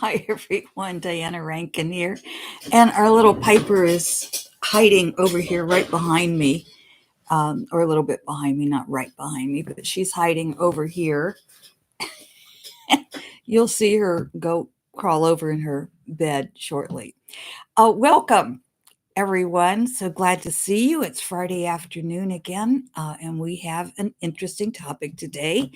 Hi, everyone. Diana Rankin here. And our little Piper is hiding over here right behind me, or a little bit behind me, not right behind me, but she's hiding over here. You'll see her go crawl over in her bed shortly. Welcome, everyone. So glad to see you. It's Friday afternoon again, and we have an interesting topic today.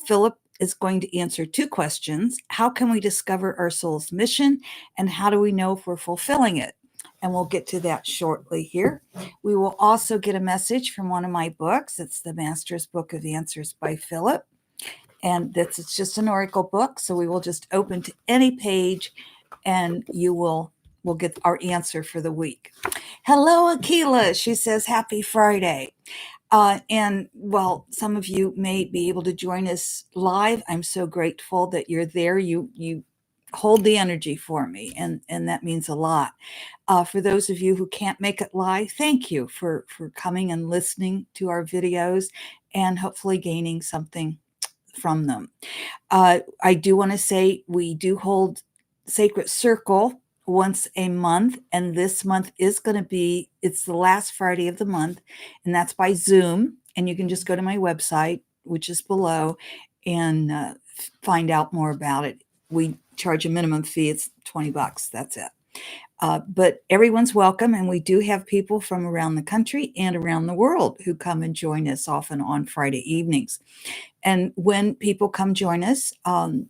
Philip is going to answer two questions. How can we discover our soul's mission, and how do we know if we're fulfilling it? And we'll get to that shortly here. We will also get a message from one of my books. It's the Master's Book of Answers by Philip. And it's just an oracle book. So we will just open to any page and we'll get our answer for the week. Hello, Akila. She says, Happy Friday. And well, some of you may be able to join us live. I'm so grateful that you're there. You hold the energy for me, and that means a lot. For those of you who can't make it live, thank you for coming and listening to our videos and hopefully gaining something from them. I do want to say we do hold Sacred Circle once a month, and this month is going to be, it's the last Friday of the month, and that's by Zoom. And you can just go to my website, which is below, and find out more about it. We charge a minimum fee. It's $20. That's it. But everyone's welcome, and we do have people from around the country and around the world who come and join us often on Friday evenings. And when people come join us,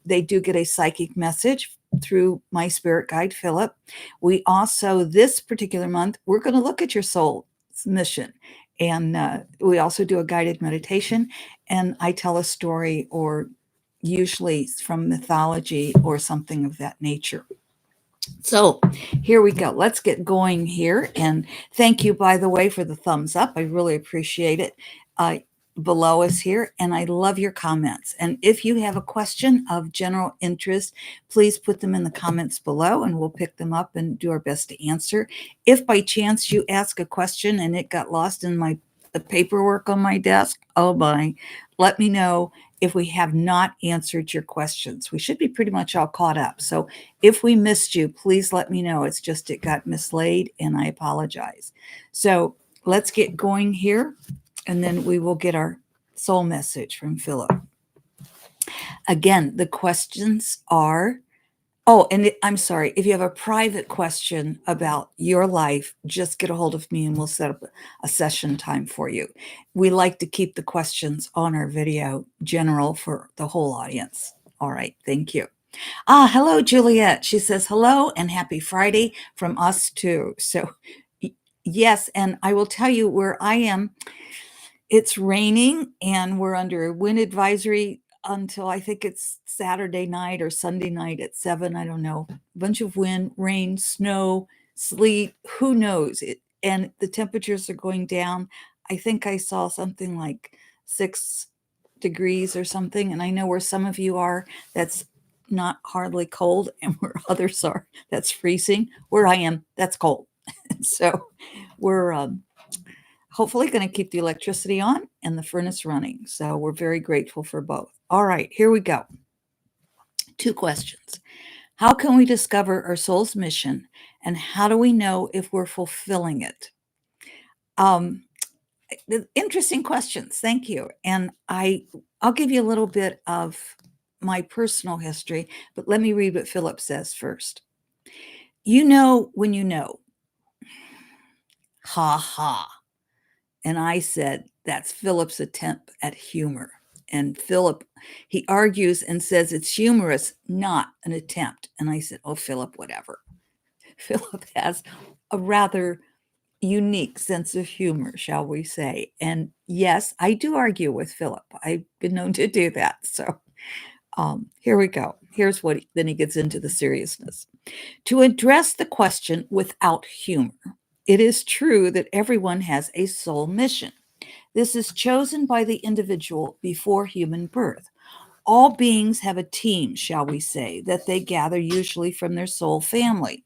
they do get a psychic message through my spirit guide, Phillip. We also, this particular month, we're going to look at your soul's mission. And we also do a guided meditation, and I tell a story, or usually from mythology or something of that nature. So here we go. Let's get going here. And thank you, by the way, for the thumbs up. I really appreciate it. Below us here, and I love your comments. And if you have a question of general interest, please put them in the comments below, and we'll pick them up and do our best to answer. If by chance you ask a question and it got lost in the paperwork on my desk, oh my, let me know if we have not answered your questions. We should be pretty much all caught up. So if we missed you, please let me know. It's just it got mislaid, and I apologize. So let's get going here, and then we will get our soul message from Philip. Again, the questions are, I'm sorry, if you have a private question about your life, just get a hold of me and we'll set up a session time for you. We like to keep the questions on our video general for the whole audience. All right, thank you. Hello, Juliet. She says, hello and happy Friday from us too. So yes, and I will tell you where I am, it's raining and we're under a wind advisory until I think it's Saturday night or Sunday night at 7. I don't know. A bunch of wind, rain, snow, sleet, who knows it. And the temperatures are going down. I think I saw something like 6 degrees or something. And I know where some of you are, that's not hardly cold, and where others are, that's freezing. Where I am, that's cold. So we're hopefully going to keep the electricity on and the furnace running. So we're very grateful for both. All right, here we go. 2 questions. How can we discover our soul's mission, and how do we know if we're fulfilling it? Interesting questions. Thank you. And I'll give you a little bit of my personal history, but let me read what Philip says first. You know when you know. Ha ha. And I said, that's Philip's attempt at humor. And Philip, he argues and says it's humorous, not an attempt. And I said, oh, Philip, whatever. Philip has a rather unique sense of humor, shall we say. And yes, I do argue with Philip. I've been known to do that. So here we go. Here's what then he gets into the seriousness. To address the question without humor, it is true that everyone has a soul mission. This is chosen by the individual before human birth. All beings have a team, shall we say, that they gather usually from their soul family.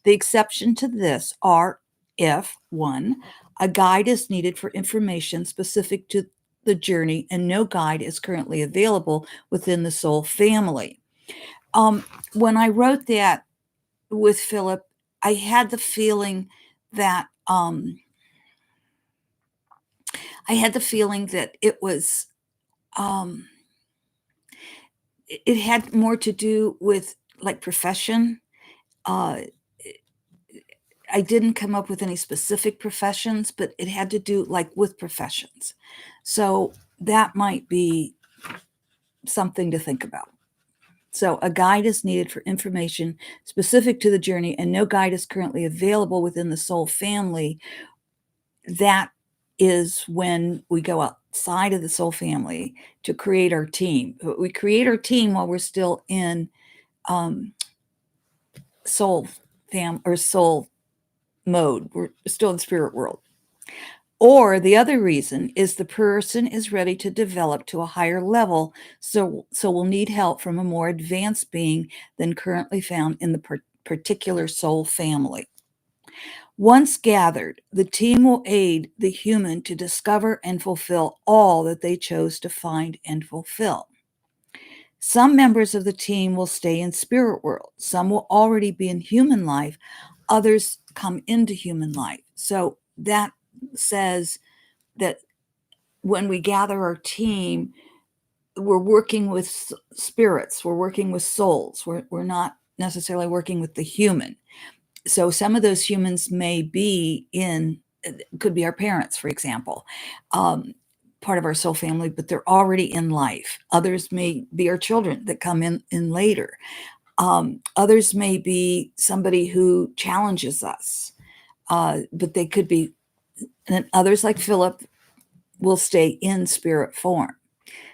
The exception to this are if, 1, a guide is needed for information specific to the journey and no guide is currently available within the soul family. When I wrote that with Philip, I had the feeling that it was it had more to do with like profession. Uh, I didn't come up with any specific professions, but it had to do like with professions. So that might be something to think about. So a guide is needed for information specific to the journey, and no guide is currently available within the soul family. That is when we go outside of the soul family to create our team. We create our team while we're still in soul mode. We're still in spirit world. Or the other reason is the person is ready to develop to a higher level, so will need help from a more advanced being than currently found in the particular soul family. Once gathered, the team will aid the human to discover and fulfill all that they chose to find and fulfill. Some members of the team will stay in spirit world. Some will already be in human life. Others come into human life. So that says that when we gather our team, we're working with spirits, we're working with souls, we're not necessarily working with the human. So some of those humans may be could be our parents, for example, part of our soul family, but they're already in life. Others may be our children that come in later. Others may be somebody who challenges us, but they could be, and others like Philip will stay in spirit form.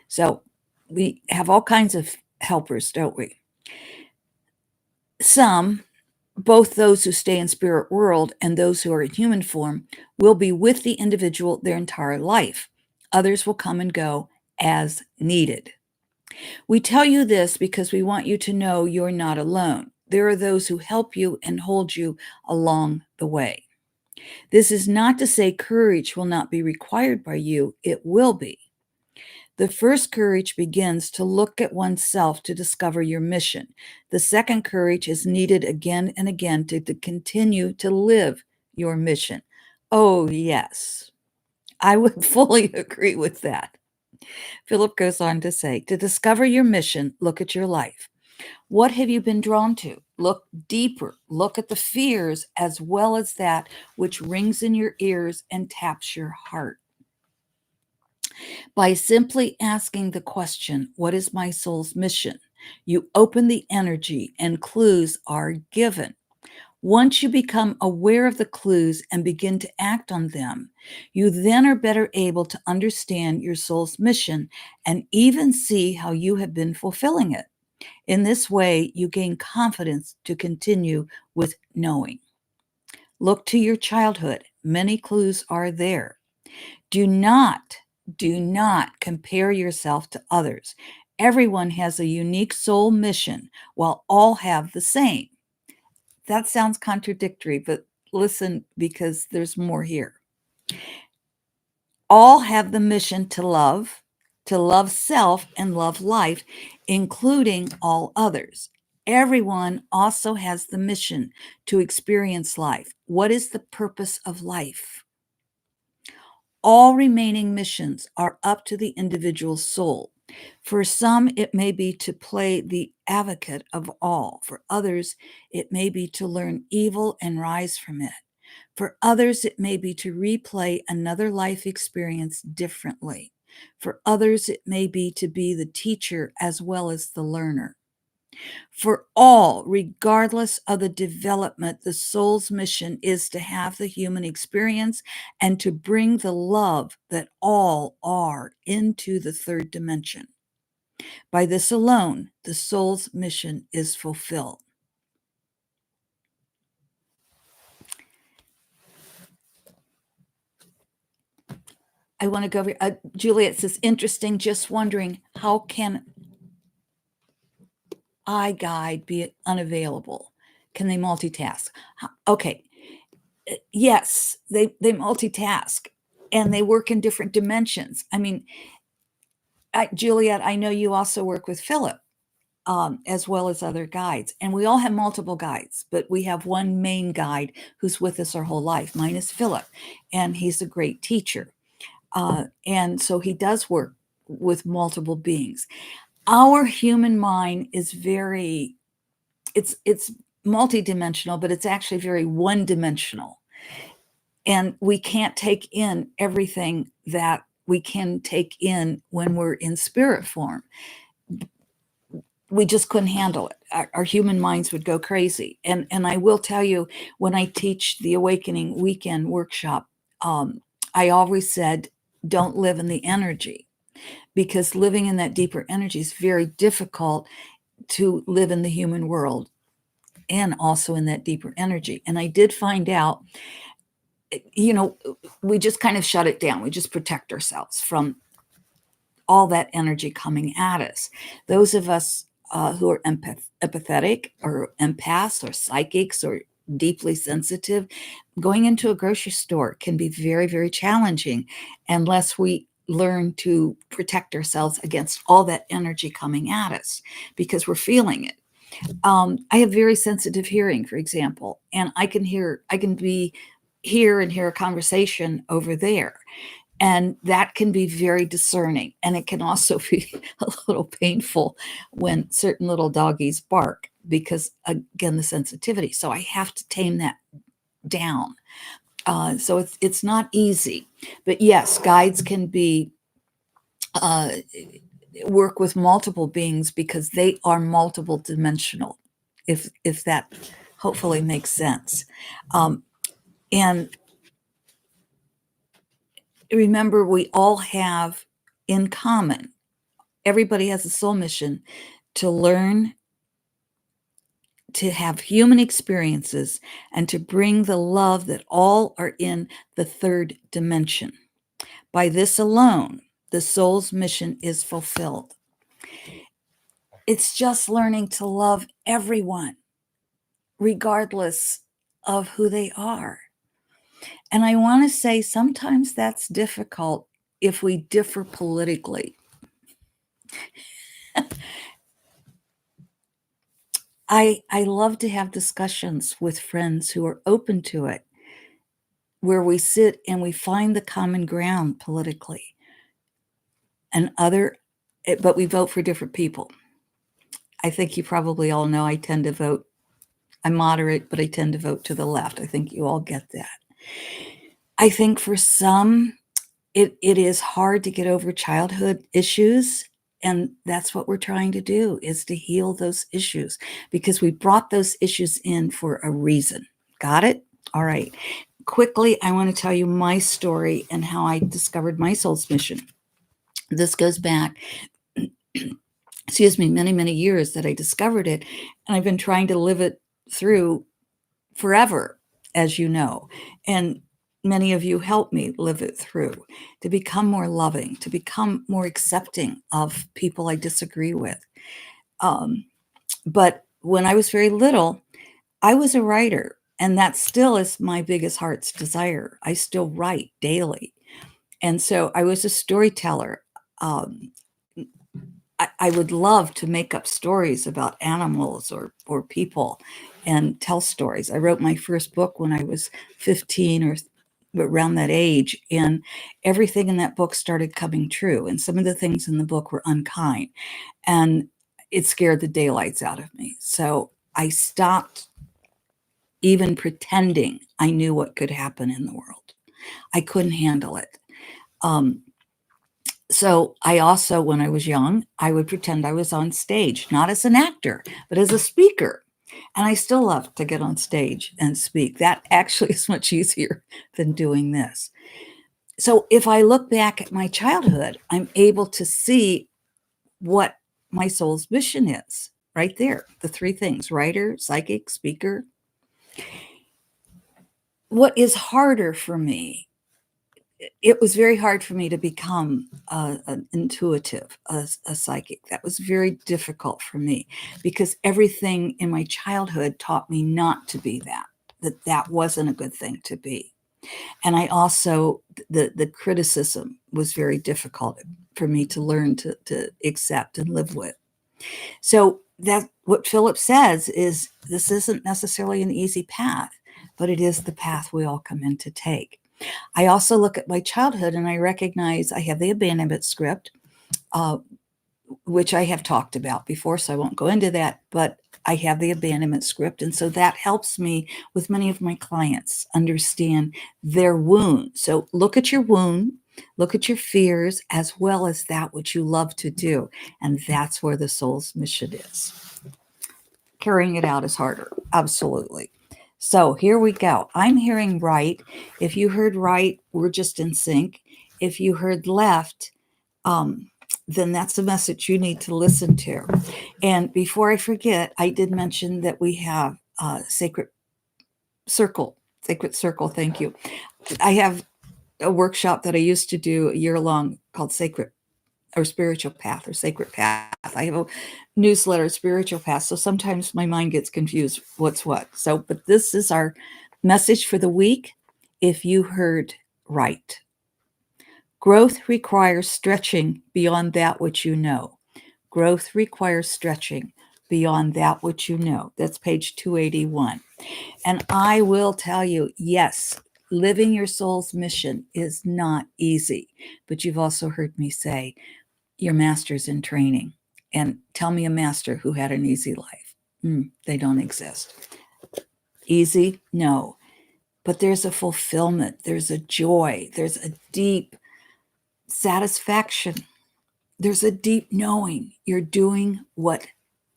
So we have all kinds of helpers, don't we? Some, both those who stay in spirit world and those who are in human form, will be with the individual their entire life. Others will come and go as needed. We tell you this because we want you to know you're not alone. There are those who help you and hold you along the way. This is not to say courage will not be required by you, it will be. The first courage begins to look at oneself to discover your mission. The second courage is needed again and again to continue to live your mission. Oh, yes, I would fully agree with that. Philip goes on to say, to discover your mission, look at your life. What have you been drawn to? Look deeper. Look at the fears as well as that which rings in your ears and taps your heart. By simply asking the question, what is my soul's mission? You open the energy and clues are given. Once you become aware of the clues and begin to act on them, you then are better able to understand your soul's mission and even see how you have been fulfilling it. In this way, you gain confidence to continue with knowing. Look to your childhood. Many clues are there. Do not compare yourself to others. Everyone has a unique soul mission while all have the same. That sounds contradictory, but listen because there's more here. All have the mission to love self and love life, including all others. Everyone also has the mission to experience life. What is the purpose of life? All remaining missions are up to the individual soul. For some, it may be to play the advocate of all. For others, it may be to learn evil and rise from it. For others, it may be to replay another life experience differently. For others, it may be to be the teacher as well as the learner. For all, regardless of the development, the soul's mission is to have the human experience and to bring the love that all are into the third dimension. By this alone, the soul's mission is fulfilled. I want to go over. Juliet says, interesting, just wondering, how can I guide be unavailable? Can they multitask? Okay. Yes, they multitask and they work in different dimensions. I mean, Juliet, I know you also work with Philip. as well as other guides. And we all have multiple guides, but we have one main guide who's with us our whole life. Mine is Phillip, and he's a great teacher. And so he does work with multiple beings. Our human mind is it's multidimensional, but it's actually very one-dimensional. And we can't take in everything that we can take in when we're in spirit form. We just couldn't handle it. Our human minds would go crazy. And I will tell you, when I teach the Awakening Weekend workshop, I always said, don't live in the energy, because living in that deeper energy is very difficult to live in the human world and also in that deeper energy. And I did find out, we just kind of shut it down. We just protect ourselves from all that energy coming at us. Those of us who are empathetic or empaths or psychics or deeply sensitive, going into a grocery store can be very, very challenging unless we learn to protect ourselves against all that energy coming at us, because we're feeling it. I have very sensitive hearing, for example, and I can be here and hear a conversation over there. And that can be very discerning. And it can also be a little painful when certain little doggies bark, because, again, the sensitivity. So I have to tame that down. So it's not easy. But yes, guides can be work with multiple beings because they are multiple dimensional, if that hopefully makes sense. And remember, we all have in common, everybody has a soul mission to learn to have human experiences and to bring the love that all are in the third dimension. By this alone, the soul's mission is fulfilled. It's just learning to love everyone, regardless of who they are. And I want to say sometimes that's difficult if we differ politically. I love to have discussions with friends who are open to it, where we sit and we find the common ground politically, but we vote for different people. I think you probably all know I'm moderate, but I tend to vote to the left. I think you all get that. I think for some, it is hard to get over childhood issues. And that's what we're trying to do, is to heal those issues, because we brought those issues in for a reason. Got it? All right. Quickly, I want to tell you my story and how I discovered my soul's mission. This goes back, many, many years that I discovered it. And I've been trying to live it through forever, as you know. And many of you helped me live it through, to become more loving, to become more accepting of people I disagree with. But when I was very little, I was a writer, and that still is my biggest heart's desire. I still write daily. And so I was a storyteller. I would love to make up stories about animals or people and tell stories. I wrote my first book when I was 15 or around that age, and everything in that book started coming true. And some of the things in the book were unkind, and it scared the daylights out of me. So I stopped even pretending I knew what could happen in the world. I couldn't handle it. So I also, when I was young, I would pretend I was on stage, not as an actor, but as a speaker. And I still love to get on stage and speak. That actually is much easier than doing this. So if I look back at my childhood, I'm able to see what my soul's mission is right there. The three things: writer, psychic, speaker. What is harder for me, it was very hard for me to become an intuitive, a psychic. That was very difficult for me, because everything in my childhood taught me not to be that wasn't a good thing to be. And I also, the criticism was very difficult for me to learn to accept and live with. So that what Phillip says is this isn't necessarily an easy path, but it is the path we all come in to take. I also look at my childhood and I recognize I have the abandonment script, uh, which I have talked about before, so I won't go into that, but I have the abandonment script. And so that helps me with many of my clients understand their wound. So look at your wound, look at your fears, as well as that which you love to do. And that's where the soul's mission is. Carrying it out is harder. Absolutely. So here we go. I'm hearing right. If you heard right, we're just in sync. If you heard left, then that's a message you need to listen to. And before I forget, I did mention that we have Sacred Circle. Thank you. I have a workshop that I used to do a year long called Sacred or Spiritual Path or Sacred Path. I have a newsletter, Spiritual Path. So sometimes my mind gets confused what's what. So, but this is our message for the week. If you heard right, growth requires stretching beyond that which you know. Growth requires stretching beyond that which you know. That's page 281. And I will tell you, yes, living your soul's mission is not easy. But you've also heard me say, your master's in training. And tell me a master who had an easy life. They don't exist. Easy? No. But there's a fulfillment, there's a joy, there's a deep satisfaction, there's a deep knowing you're doing what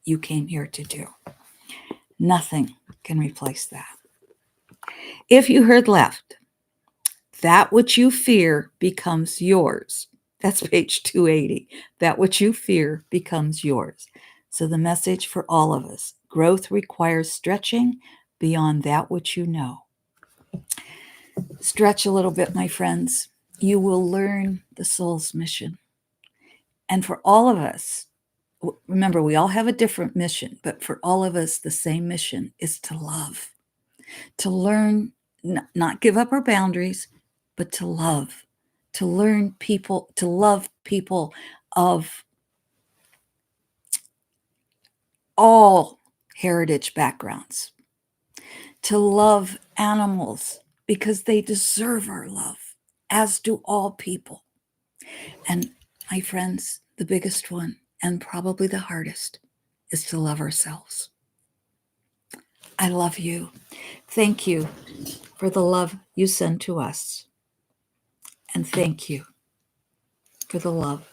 you came here to do. Nothing can replace that. If you heard left, that which you fear becomes yours. That's page 280. That which you fear becomes yours. So the message for all of us, growth requires stretching beyond that which you know. Stretch a little bit, my friends. You will learn the soul's mission. And for all of us, remember, we all have a different mission, but for all of us, the same mission is to love, to learn, not give up our boundaries, but to love, to learn people, to love people of all heritage backgrounds, to love animals because they deserve our love, as do all people. And my friends, the biggest one and probably the hardest is to love ourselves. I love you. Thank you for the love you send to us. And thank you for the love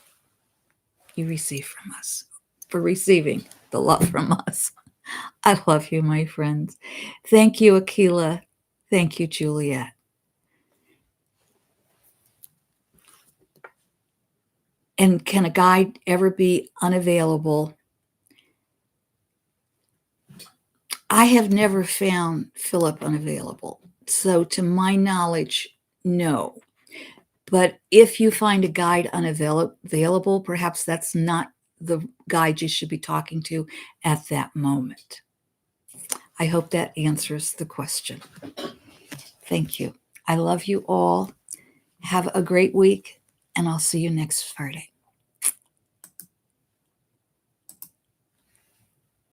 you receive from us, for receiving the love from us. I love you, my friends. Thank you, Akila. Thank you, Juliet. And can a guide ever be unavailable? I have never found Phillip unavailable. So to my knowledge, no. But if you find a guide unavailable, perhaps that's not the guide you should be talking to at that moment. I hope that answers the question. Thank you. I love you all. Have a great week, and I'll see you next Friday.